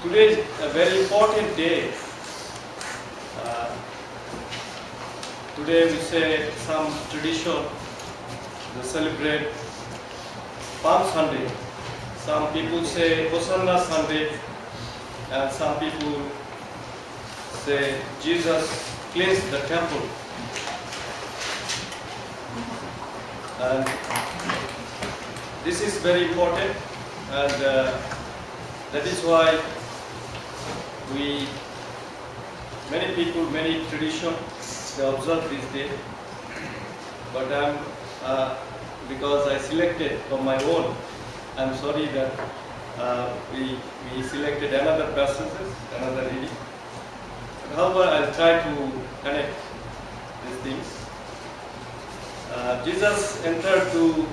Today is a very important day. Uh, Today we say some tradition, we celebrate Palm Sunday. Some people say Hosanna Sunday, and some people say Jesus cleansed the temple. And this is very important, and that is why many people, many traditions, they observe this day. But because I selected from my own, I'm sorry that we selected another passages, another reading. But however, I'll try to connect these things. Jesus entered to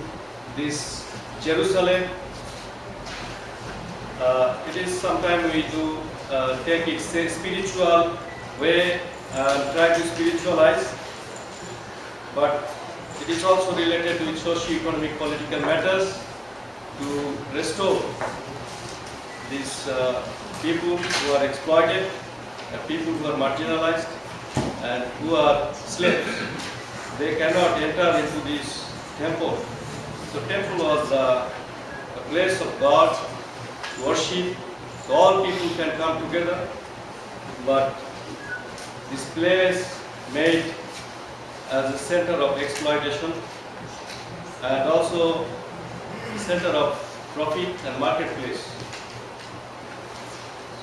this Jerusalem. It is sometimes we do take it say spiritual way and try to spiritualize, but it is also related to socio-economic political matters to restore these people who are exploited, people who are marginalized, and who are slaves. They cannot enter into this temple. So temple was a place of God, worship, so all people can come together, but this place made as a center of exploitation and also center of profit and marketplace.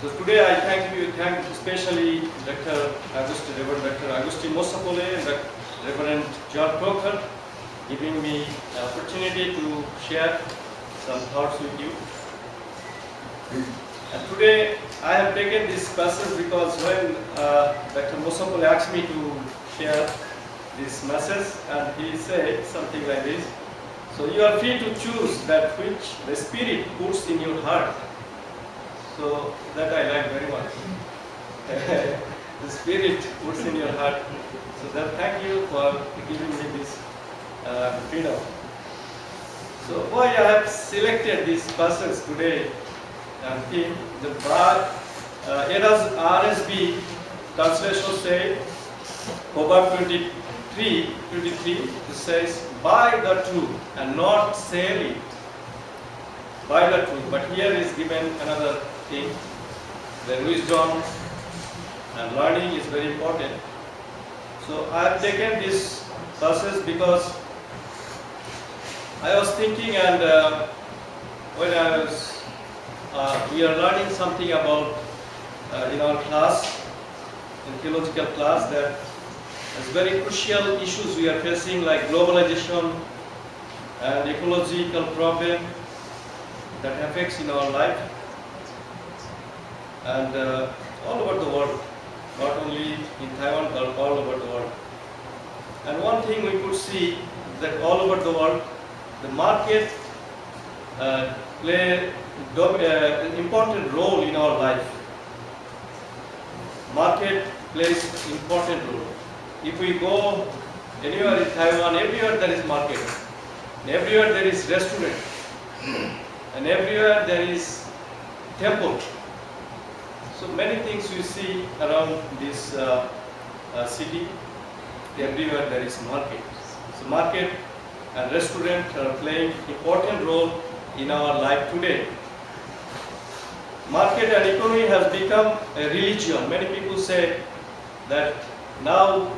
So today I thank especially Reverend Dr. Agustin Mosapole and Reverend John Croker giving me the opportunity to share some thoughts with you. And today I have taken this passage because when Dr. Mosapole asked me to share this message, and he said something like this: so you are free to choose that which the Spirit puts in your heart. So that I like very much. The Spirit puts in your heart. So that thank you for giving me this freedom. So why I have selected this passage today? The RSB translation say, Proverbs 23, it says, buy the truth and not sell it. Buy the truth. But here is given another thing. The wisdom and learning is very important. So I have taken this passage because I was thinking, and when I was we are learning something about in our class, in theological class, that there's very crucial issues we are facing like globalization and ecological problem that affects in our life and all over the world, not only in Taiwan but all over the world. And one thing we could see that all over the world, the market play an important role in our life. Market plays important role. If we go anywhere in Taiwan, everywhere there is market, and everywhere there is restaurant, and everywhere there is temple. So many things we see around this city. Everywhere there is market. So market and restaurant are playing important role in our life today. Market and economy has become a religion. Many people say that now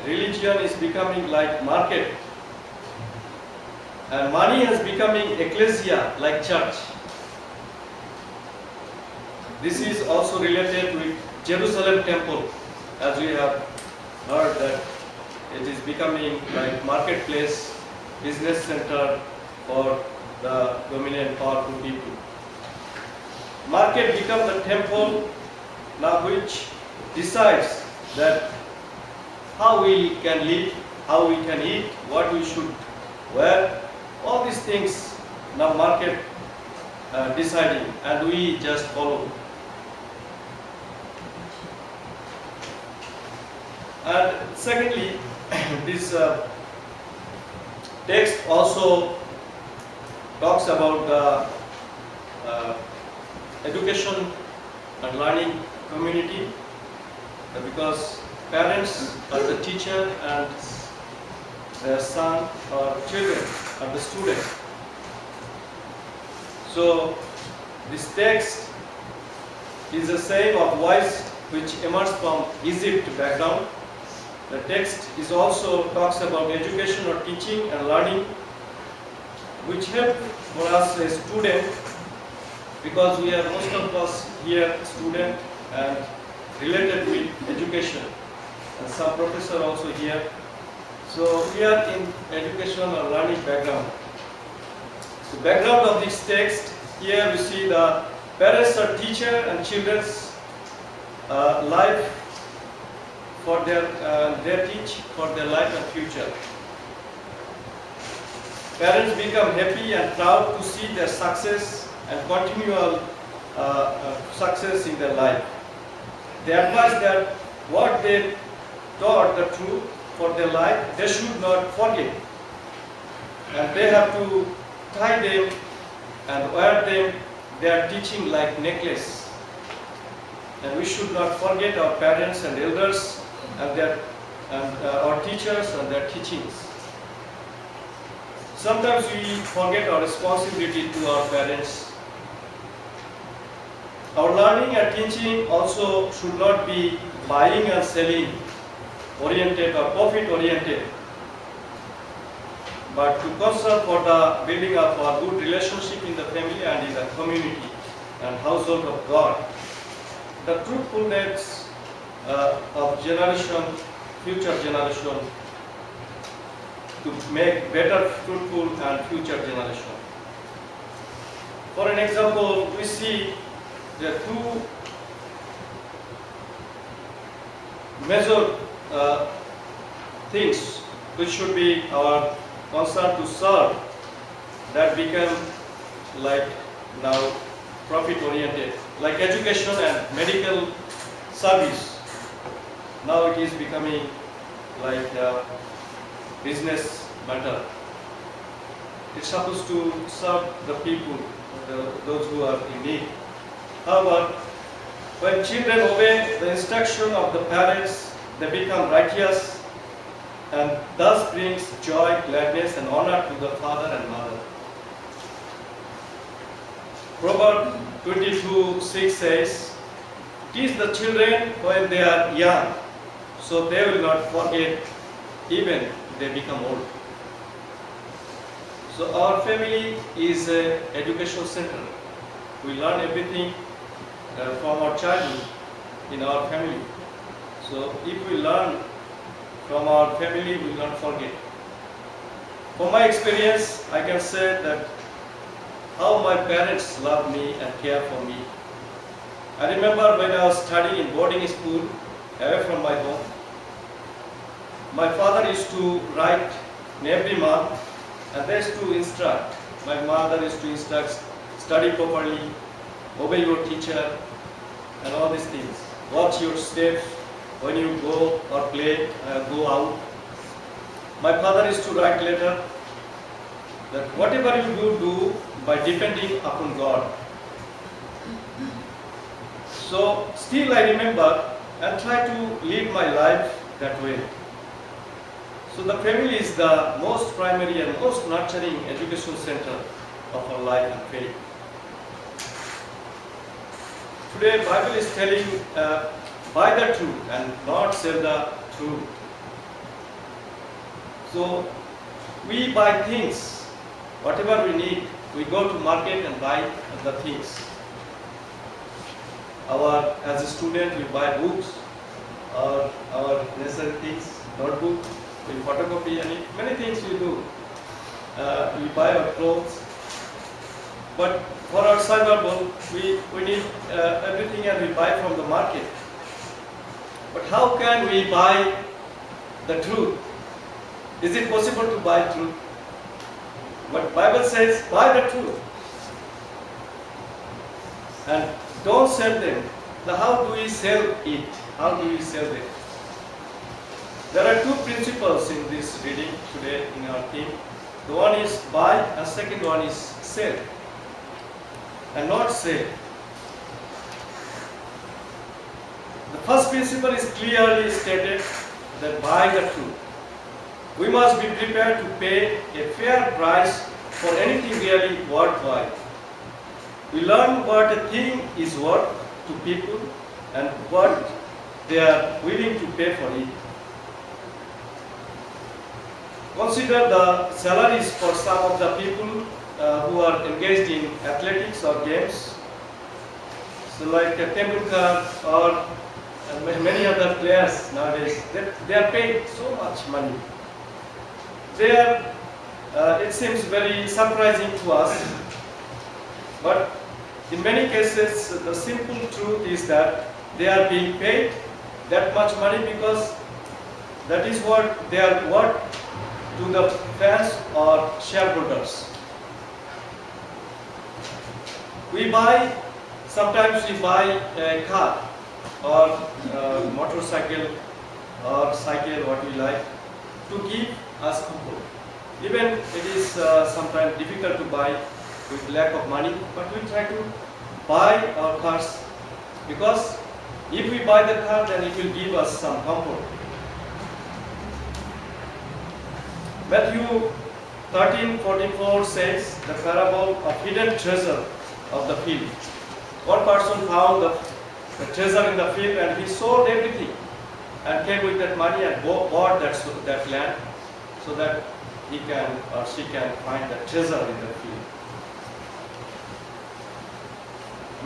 religion is becoming like market, and money is becoming ecclesia, like church. This is also related with Jerusalem temple, as we have heard that it is becoming like marketplace, business center for the dominant powerful people. Market becomes the temple now which decides that how we can live, how we can eat, what we should wear. All these things now market deciding, and we just follow. And secondly, this text also talks about education and learning community, because parents are the teacher and their son or children are the student. So this text is the same of voice which emerged from Egypt background. The text is also talks about education or teaching and learning, which help for us as student, because we are most of us here student and related with education, and some professor also here. So we are in education or learning background. The background of this text, here we see the parents are teacher and children's life for their teach for their life and future. Parents become happy and proud to see their success and continual success in their life. They advise that what they taught the truth for their life, they should not forget. And they have to tie them and wear them, their teaching like necklace. And we should not forget our parents and elders and our teachers and their teachings. Sometimes we forget our responsibility to our parents. Our learning and teaching also should not be buying and selling oriented or profit oriented, but to concern for the building up a good relationship in the family and in the community and household of God. The truthfulness of generation, future generation, to make better fruitful and future generation. For an example, we see the two major things which should be our concern to serve, that become like now profit oriented, like education and medical service. Now it is becoming like business matter. It's supposed to serve the people, those who are in need. However, when children obey the instruction of the parents, they become righteous and thus brings joy, gladness and honor to the father and mother. Proverbs 22:6 says, "Teach the children when they are young, so they will not forget even they become old." So our family is an educational center. We learn everything from our childhood in our family. So if we learn from our family, we will not forget. From my experience, I can say that how my parents love me and care for me. I remember when I was studying in boarding school away from my home, my father used to write in every month and they used to instruct. My mother used to instruct, study properly, obey your teacher and all these things. Watch your steps when you go or play, go out. My father used to write letter that whatever you do by depending upon God. So still I remember and try to live my life that way. So the family is the most primary and most nurturing education center of our life and faith. Today Bible is telling buy the truth and not sell the truth. So we buy things, whatever we need, we go to market and buy the things. As a student we buy books or our necessary things, notebook, we photocopy and many things we do. We buy our clothes. But for our survival, we need everything and we buy from the market. But how can we buy the truth? Is it possible to buy truth? But Bible says, buy the truth. And don't sell them. Now how do we sell it? How do we sell it? There are two principles in this reading today in our theme. The one is buy and second one is sell. And not sell. The first principle is clearly stated that buy the truth. We must be prepared to pay a fair price for anything really worthwhile. We learn what a thing is worth to people and what they are willing to pay for it. Consider the salaries for some of the people who are engaged in athletics or games. So like Tendulkar or many other players nowadays, they are paid so much money. They are, it seems very surprising to us, but in many cases the simple truth is that they are being paid that much money because that is what they are worth to the fans or shareholders. Sometimes we buy a car or motorcycle or cycle, what we like, to give us comfort. Even it is sometimes difficult to buy with lack of money, but we try to buy our cars because if we buy the car, then it will give us some comfort. Matthew 13:44 says the parable of hidden treasure of the field. One person found the treasure in the field and he sold everything and came with that money and bought that land so that he can or she can find the treasure in the field.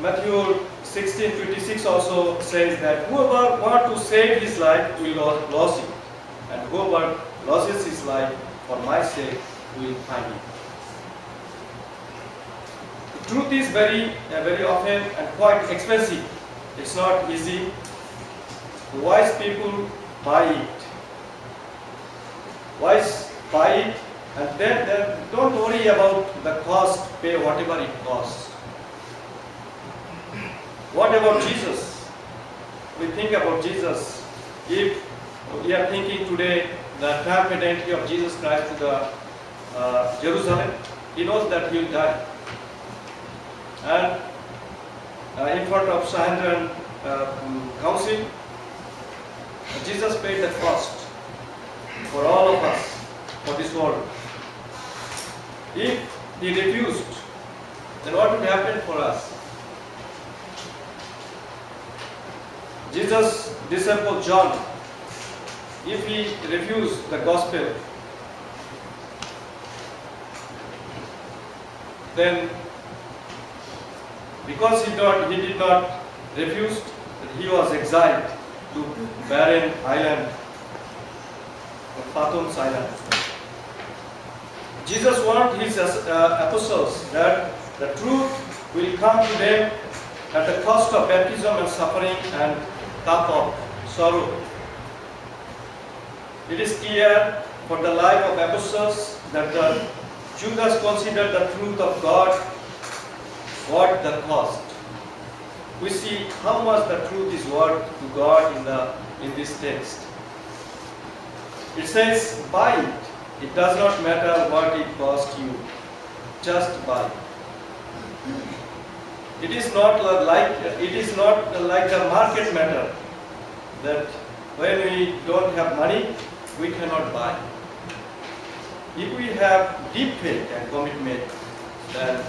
Matthew 16:56 also says that whoever wants to save his life will lose it, and whoever loses his life for my sake will find it. The truth is very often and quite expensive. It's not easy. The wise people buy it. Wise buy it, and then don't worry about the cost, pay whatever it costs. What about Jesus? We think about Jesus. If we are thinking today the triumphant entry of Jesus Christ to the Jerusalem, he knows that he will die. And in front of Sanhedrin council, Jesus paid the cost for all of us, for this world. If he refused, then what would happen for us? Jesus' disciple John, if he refused the gospel, then because he did not refuse, he was exiled to barren island, Patmos island. Jesus warned his apostles that the truth will come to them at the cost of baptism and suffering and cup of sorrow. It is clear for the life of apostles that Judas considered the truth of God what the cost. We see how much the truth is worth to God in this text. It says, buy it. It does not matter what it costs you. Just buy. It is not like the market matter that when we don't have money, we cannot buy. If we have deep faith and commitment, then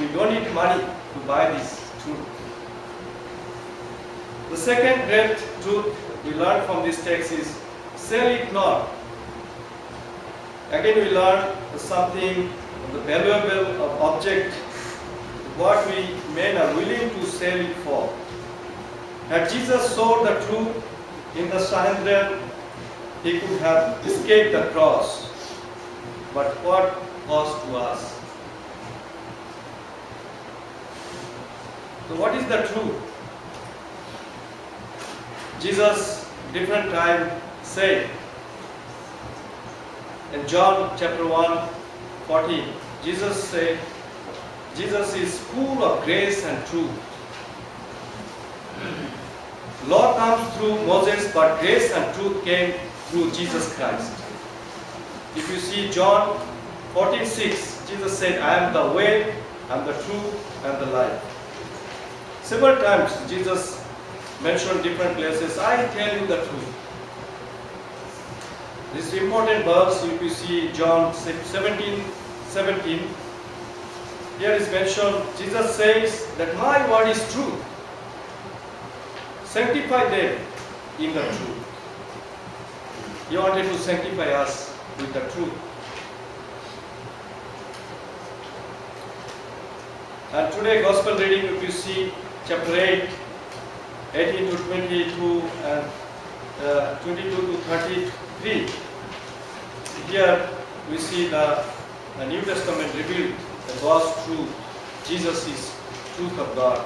we don't need money to buy this truth. The second great truth we learn from this text is sell it not. Again we learn something of the valuable of object, what we men are willing to sell it for. Had Jesus sold the truth in the Sanhedrin, he could have escaped the cross. But what cost to us? So what is the truth? Jesus different time said in John chapter 1:14, Jesus said, Jesus is full of grace and truth. Law comes through Moses, but grace and truth came through Jesus Christ. If you see John 14:6, Jesus said, I am the way, I am the truth, and the life. Several times Jesus mentioned different places. I tell you the truth. This important verse, if you see John 17:17, here is mentioned, Jesus says that my word is truth. Sanctify them in the truth. He wanted to sanctify us with the truth. And today gospel reading, if you see chapter 8, 18 to 22 and 22 to 33, here we see the New Testament revealed the God's truth. Jesus is truth of God.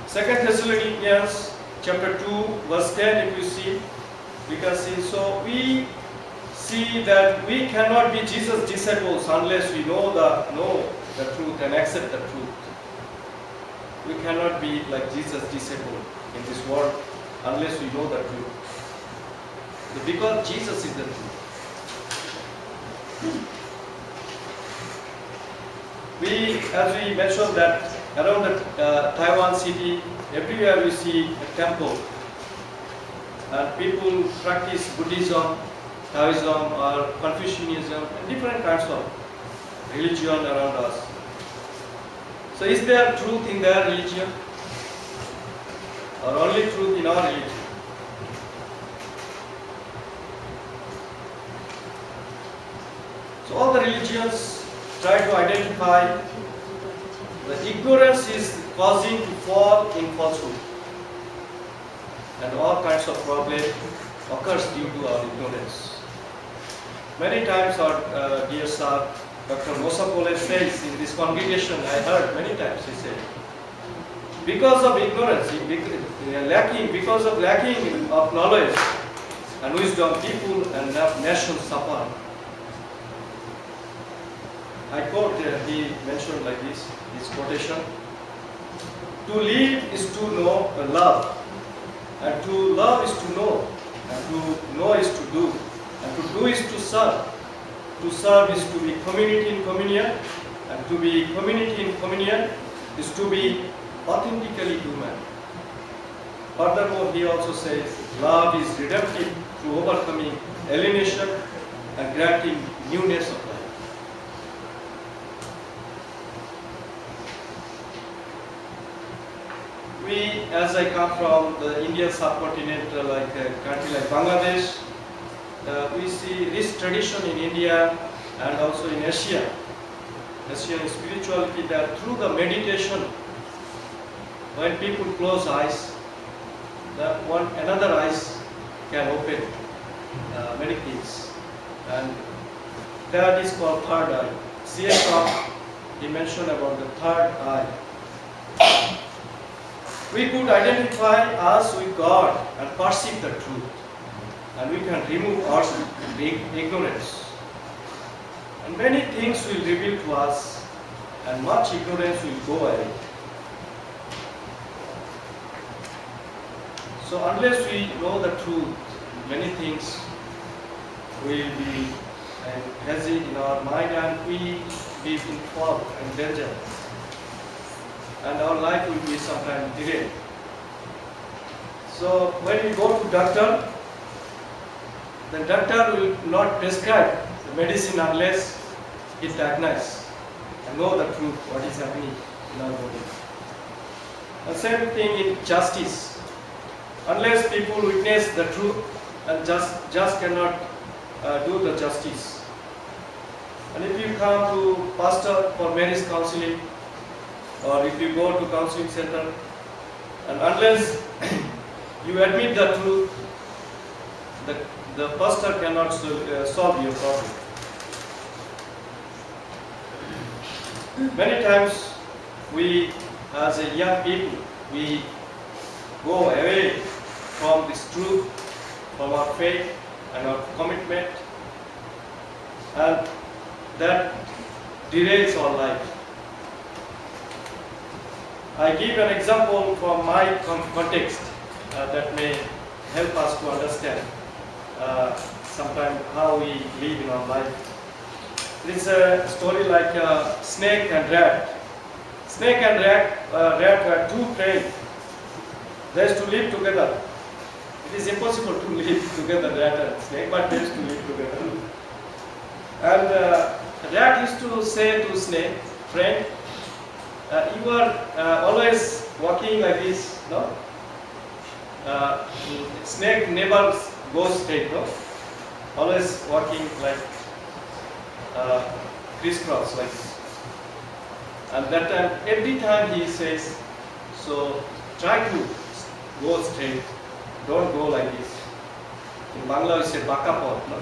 2 Thessalonians chapter 2 verse 10, if you see, we can see, so we see that we cannot be Jesus' disciples unless we know the truth and accept the truth. We cannot be like Jesus' disciple in this world unless we know the truth. Because Jesus is the truth. As we mentioned that around the Taiwan city, everywhere we see a temple. And people practice Buddhism, Taoism or Confucianism, and different kinds of religion around us. So is there truth in their religion? Or only truth in our religion? So all the religions try to identify the ignorance is causing to fall in falsehood. And all kinds of problem occurs due to our ignorance. Many times our dear sir, Dr. Mosapole says in this congregation, I heard many times he said, because of ignorance, because of lacking of knowledge and wisdom, people and nations suffer. I quote, he mentioned like this quotation, to live is to know love, and to love is to know, and to know is to do, and to do is to serve. To serve is to be community in communion, and to be community in communion is to be authentically human. Furthermore, he also says, love is redemptive through overcoming alienation and granting newness of life. We, as I come from the Indian subcontinent, like a country like Bangladesh, we see this tradition in India and also in Asia, Asian spirituality, that through the meditation, when people close eyes, another eyes can open many things, and that is called third eye. C.S. Rock, he mentioned about the third eye. We could identify us with God and perceive the truth, and we can remove our ignorance. And many things will reveal to us, and much ignorance will go away. So unless we know the truth, many things will be hazy in our mind, and we be in fog and danger, and our life will be sometimes delayed. So when we go to doctor, the doctor will not prescribe the medicine unless he diagnoses and know the truth, what is happening in our body. The same thing in justice. Unless people witness the truth, and just cannot do the justice. And if you come to pastor for marriage counseling, or if you go to counseling center, and unless you admit the truth, the pastor cannot solve your problem. Many times we, as a young people, we go away from this truth, from our faith and our commitment, and that derails our life. I give an example from my context that may help us to understand sometimes how we live in our life. It's a story like a snake and rat. Snake and rat were two friends They used to live together. It is impossible to live together, rat and snake, but they used to live together. And rat used to say to snake, friend, you are always walking like this, no? Snake never goes straight, no? Always walking like crisscross like this. And that time, every time he says, so try to go straight, don't go like this. In Bangla we say baka pot, no?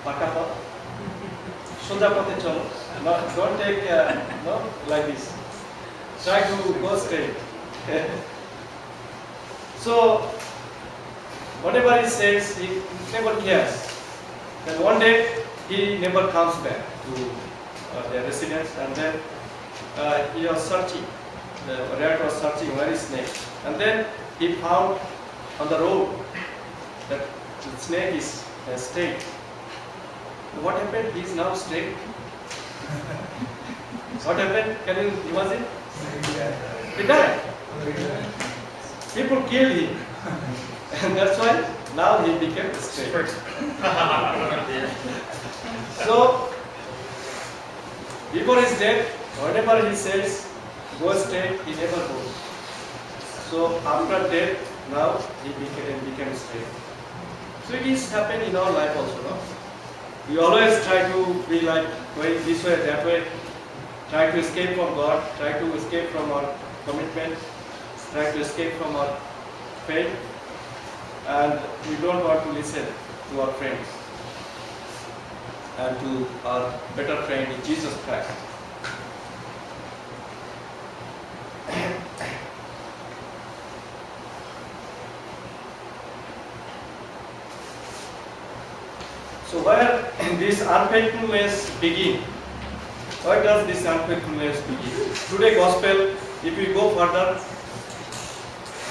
Baka pot. Soja pote chalo. No, don't take no like this. Try to go straight. So whatever he says, he never cares. Then one day he never comes back to their residence, and then he was searching. The rat was searching where is snake, and then he found on the road that the snake is straight. What happened? He is now straight. What happened? Can you imagine? He died. People killed him, and that's why now he became straight. So before his death, whatever he says, go straight, he never goes. So after death, now he became straight. So it is happening in our life also, no? We always try to be like going this way, that way, try to escape from God, try to escape from our commitment, try to escape from our faith, and we don't want to listen to our friends and to our better friend in Jesus Christ. So where this unfaithfulness begin? Why does this unfaithfulness begin? Today gospel, if we go further,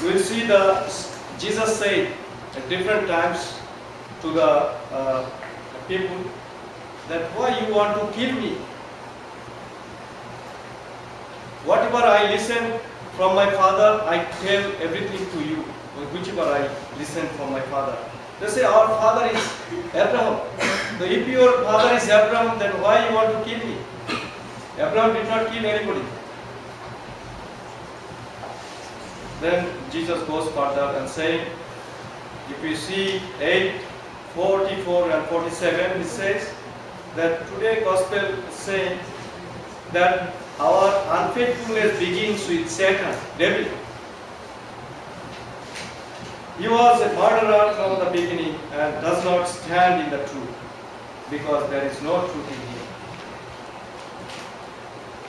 we will see Jesus said at different times to the people that why you want to kill me? Whatever I listen from my father, I tell everything to you. Whichever I listen from my father. They say our father is Abraham. So if your father is Abraham, then why you want to kill me? Abraham did not kill anybody. Then Jesus goes further and saying, if you see 8:44 and 47, he says that today gospel is saying that our unfaithfulness begins with Satan, devil. He was a murderer from the beginning and does not stand in the truth because there is no truth in him.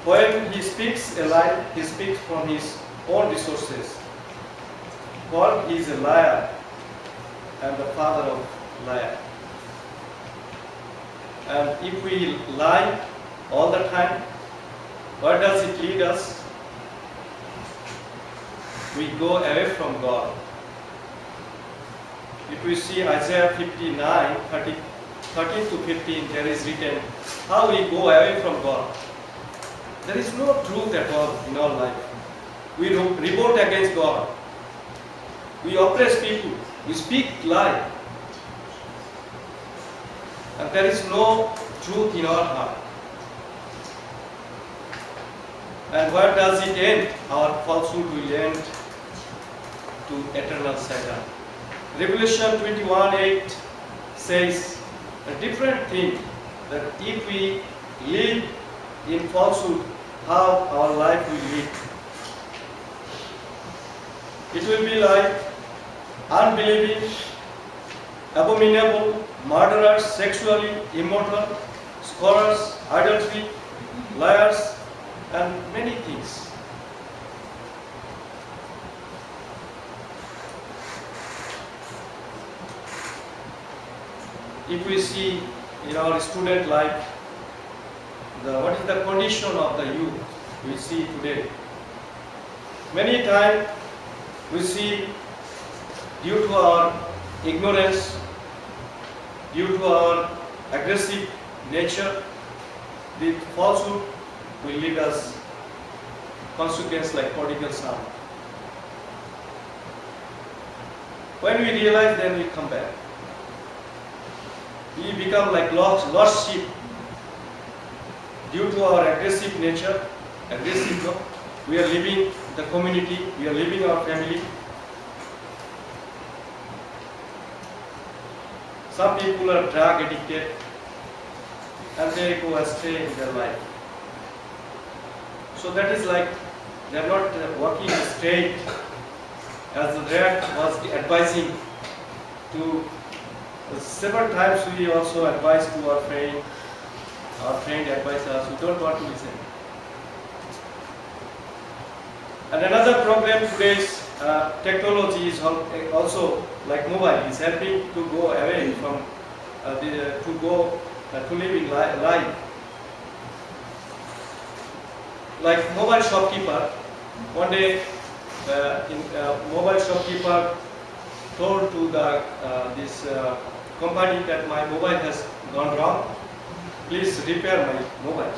When he speaks a lie, he speaks from his own resources. God is a liar and the father of liar. And if we lie all the time, where does it lead us? We go away from God. If we see Isaiah 59, 13 to 15, there is written how we go away from God. There is no truth at all in our life. We revolt against God. We oppress people. We speak lie. And there is no truth in our heart. And where does it end? Our falsehood will end to eternal Satan. Revelation 21:8 says a different thing, that if we live in falsehood, how our life will live. It will be like unbelieving, abominable, murderers, sexually immoral, scorers, adultery, liars, and many things. If we see in our student life, what is the condition of the youth we see today. Many times we see, due to our ignorance, due to our aggressive nature, the falsehood will lead us consequence like prodigal son. When we realize, then we come back. We become like lost sheep due to our aggressive nature. Aggressive, no? We are leaving the community, we are leaving our family. Some people are drug addicted and they go astray in their life. So that is like they are not working straight as the Dad was advising to. Several times we also advise to our friend advises us, we don't want to listen. And another problem today is technology is also like mobile is helping to go away from to living life. Like mobile shopkeeper, one day mobile shopkeeper told to the this company that my mobile has gone wrong, please repair my mobile.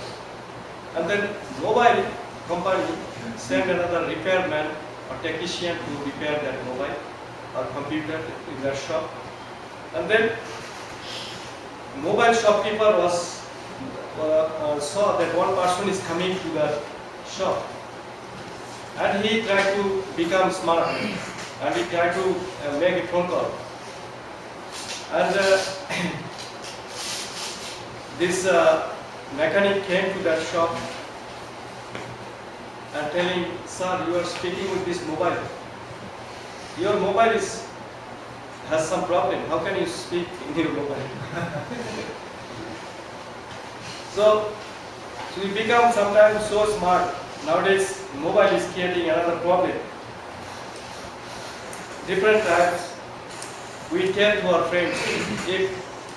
And then mobile company send another repairman or technician to repair that mobile or computer in their shop. And then mobile shopkeeper was saw that one person is coming to the shop, and he tried to become smart and he tried to make a phone call. And this mechanic came to that shop and telling, sir, you are speaking with this mobile. Your mobile has some problem. How can you speak in your mobile? So we become sometimes so smart. Nowadays, mobile is creating another problem. Different times, we tell to our friends, if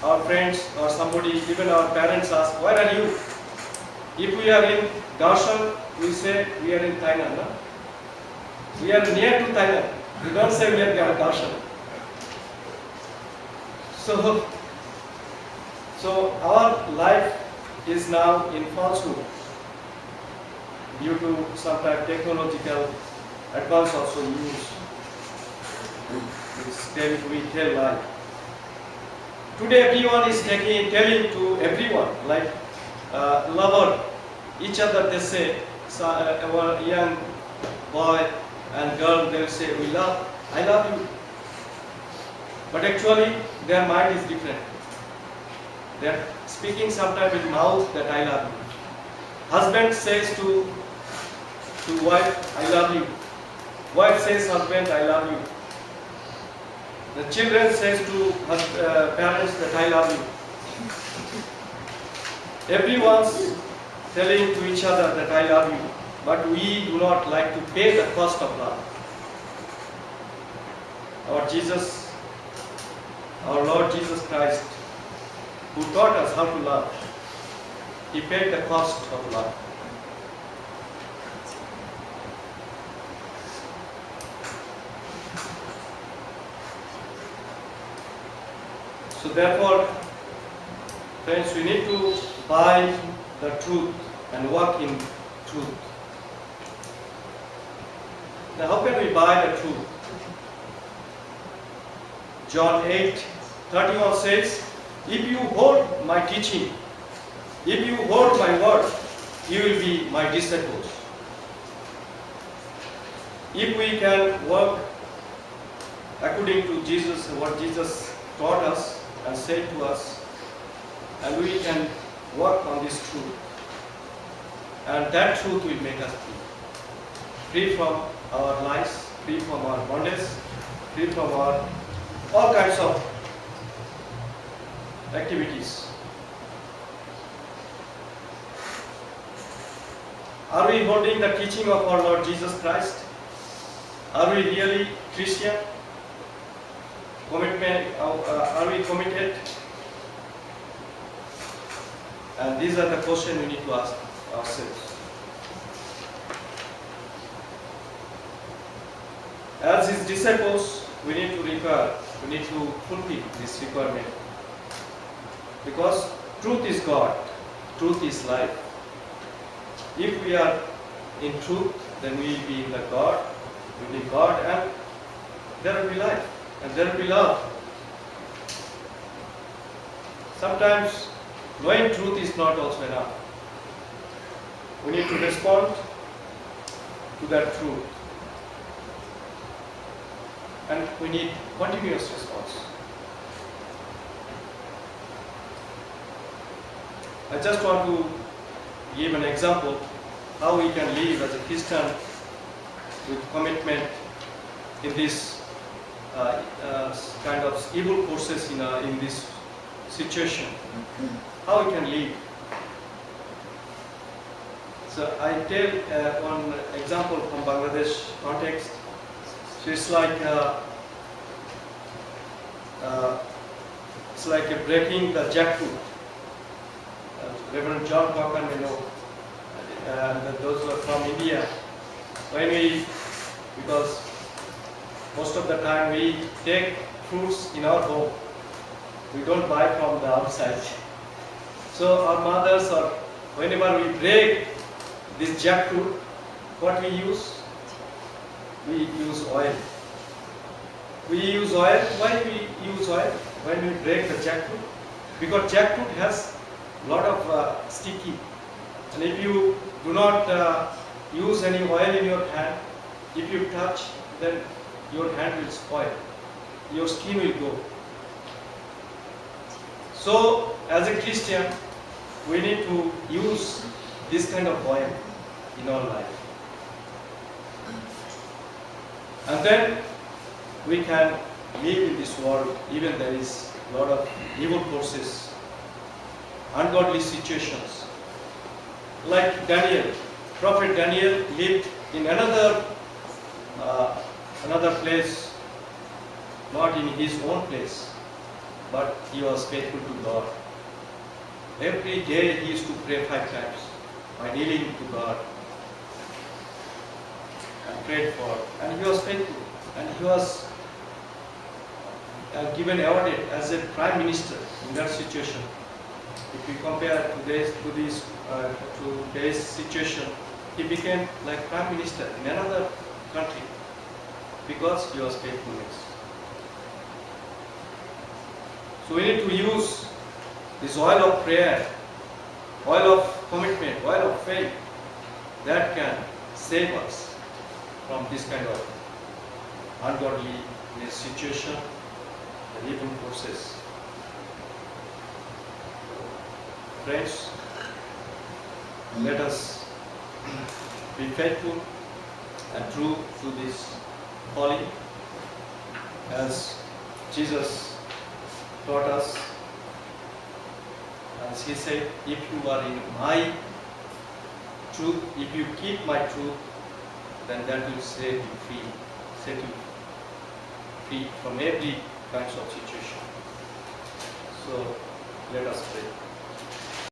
our friends or somebody, even our parents ask, where are you? If we are in Gaushan, we say we are in Thailand. No? We are near to Thailand. We don't say we are in Gaushan. So our life is now in falsehood due to some type of technological advance also used. We tell lie. Today everyone is telling to everyone, like lover, each other they say, our young boy and girl, they will say, I love you. But actually their mind is different. They are speaking sometimes with mouth that I love you. Husband says to wife, I love you. Wife says husband, I love you. The children says to parents that I love you. Everyone's telling to each other that I love you, but we do not like to pay the cost of love. Our Lord Jesus Christ, who taught us how to love, He paid the cost of love. So therefore, friends, we need to buy the truth and walk in truth. Now how can we buy the truth? John 8:31 says, if you hold my teaching, if you hold my word, you will be my disciples. If we can work according to Jesus, what Jesus taught us and said to us, and we can work on this truth, and that truth will make us free from our lives, free from our bondage, free from our all kinds of activities. Are we holding the teaching of our Lord Jesus Christ? Are we really Christian? Are we committed? And these are the questions we need to ask ourselves. As His disciples, we need to fulfill this requirement. Because truth is God, truth is life. If we are in truth, then we will be in the God, we will be God, and there will be life. and there will be love. Sometimes knowing truth is not also enough. We need to respond to that truth. And we need continuous response. I just want to give an example how we can live as a Christian with commitment in this kind of evil forces in this situation. How we can live. So I tell one example from Bangladesh context. So it's like breaking the jackfruit. Reverend John Cocker may know, and those who are from India. Because most of the time we take fruits in our home, we don't buy from the outside. So our mothers, or whenever we break this jackfruit, what we use? We use oil. We use oil. Why we use oil when we break the jackfruit? Because jackfruit has a lot of sticky, and if you do not use any oil in your hand, if you touch, then your hand will spoil, your skin will go. So as a Christian, we need to use this kind of oil in our life, and then we can live in this world even there is a lot of evil forces, ungodly situations. Like Daniel, Prophet Daniel lived in another place, not in his own place, but he was faithful to God. Every day he used to pray 5 times by kneeling to God and prayed for, and he was faithful, and he was given awarded as a prime minister in that situation. If we compare today's situation, he became like prime minister in another country because he was faithfulness. So we need to use this oil of prayer, oil of commitment, oil of faith that can save us from this kind of ungodly situation and evil forces. Friends, let us be faithful and true to this calling, as Jesus taught us. As he said, if you are in my truth, if you keep my truth, then that will set you free from every kind of situation. So let us pray.